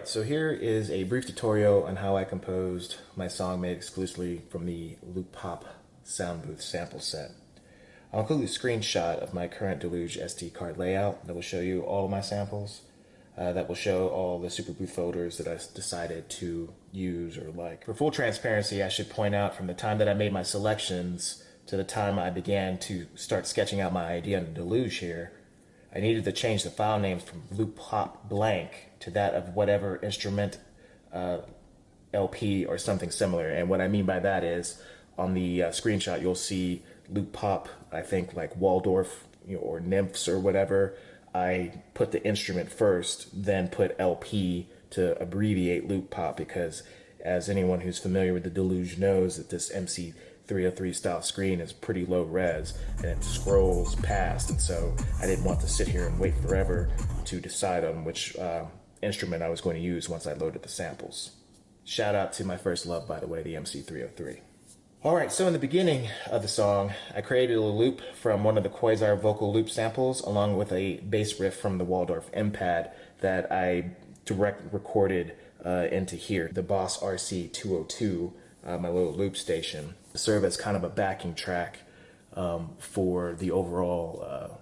Alright, so here is a brief tutorial on how I composed my song made exclusively from the Loop Pop sound booth sample set. I'll include a screenshot of my current Deluge SD card layout that will show you all of my samples. That will show all the Superbooth folders that I decided to use or like. For full transparency, I should point out from the time that I made my selections to the time I began to start sketching out my idea in Deluge here, I needed to change the file names from Loop Pop blank to that of whatever instrument LP or something similar. And what I mean by that is on the screenshot you'll see Loop Pop, I think like Waldorf, or Nymphs or whatever. I put the instrument first, then put LP to abbreviate Loop Pop, because as anyone who's familiar with the Deluge knows that this MC303 style screen is pretty low res and it scrolls past, and so I didn't want to sit here and wait forever to decide on which instrument I was going to use once I loaded the samples. Shout out to my first love, by the way, the MC303. Alright, so in the beginning of the song, I created a loop from one of the Quasar vocal loop samples along with a bass riff from the Waldorf M-Pad that I direct recorded into here, the Boss RC202, my little loop station, to serve as kind of a backing track for the overall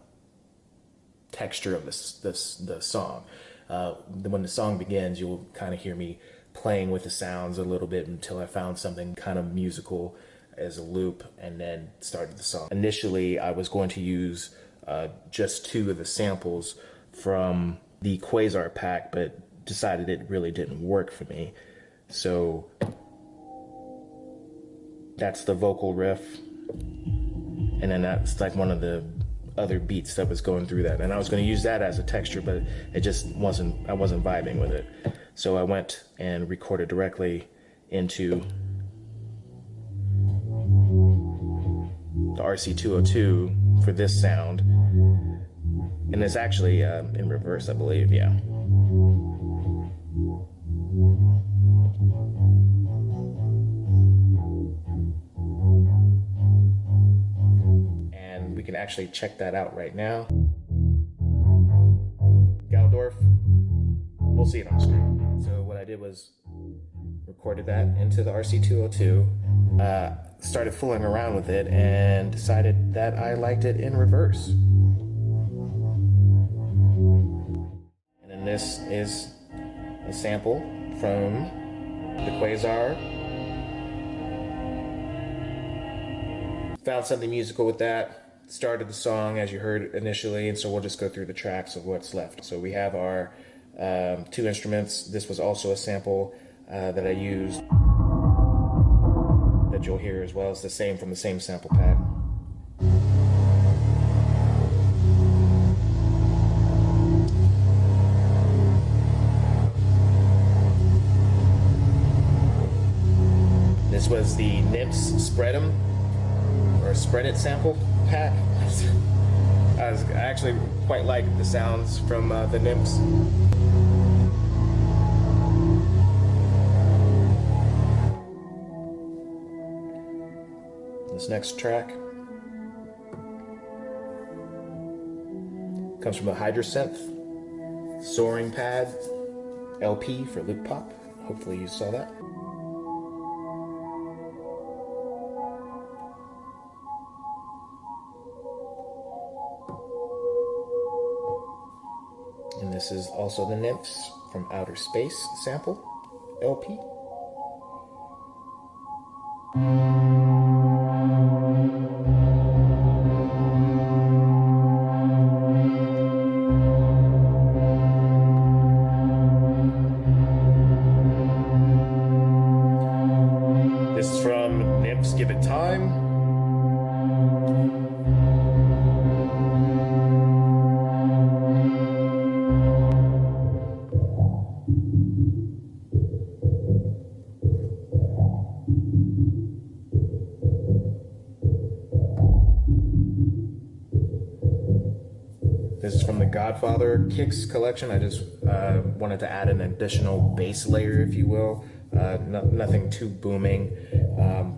texture of the song. When the song begins, you'll kind of hear me playing with the sounds a little bit until I found something kind of musical as a loop, and then started the song. Initially, I was going to use just two of the samples from the Quasar pack, but decided it really didn't work for me. So that's the vocal riff, and then that's like one of the other beats that was going through that, and I was going to use that as a texture, but it just wasn't, I wasn't vibing with it. So I went and recorded directly into the RC202 for this sound, and it's actually in reverse, I believe. Yeah. And we can actually check that out right now. Waldorf. We'll see it on screen. So what I did was recorded that into the RC202, started fooling around with it, and decided that I liked it in reverse. And then this is a sample from the Quasar. Found something musical with that, started the song as you heard initially, and so we'll just go through the tracks of what's left. So we have our two instruments. This was also a sample that I used that you'll hear as well. It's the same from the same sample pad. This was the Nymphs Spread 'em or Spread It sample pack. I actually quite like the sounds from the Nymphs. This next track comes from a Hydrosynth Soaring Pad LP for Loop Pop. Hopefully you saw that. And this is also the Nymphs from Outer Space sample LP. This is from Nymphs Give It Time. This is from the Godfather Kicks collection. I just wanted to add an additional bass layer, if you will. Nothing too booming,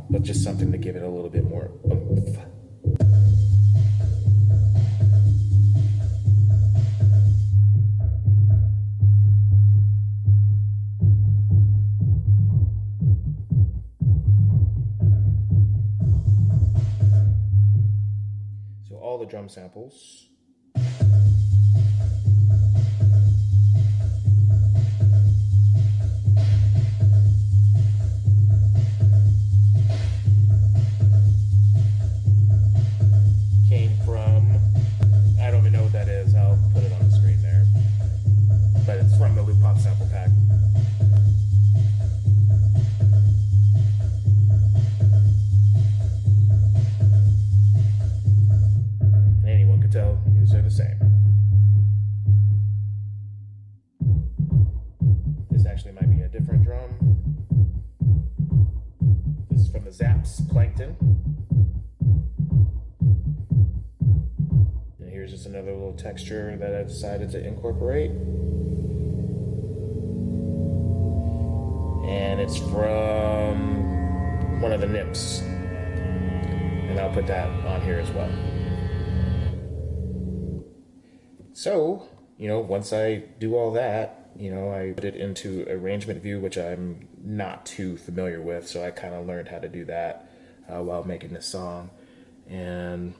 but just something to give it a little bit more oomph. drum samples. Came from, I don't even know what that is, I'll put it on the screen there. But it's from the Loop Pop sample pack. And anyone could tell these are the same. This actually might be a different drum. This is from the Zaps Plankton. And here's just another little texture that I decided to incorporate. And it's from one of the Nips. And I'll put that on here as well. So, once I do all that, I put it into arrangement view, which I'm not too familiar with. So I kind of learned how to do that while making this song. And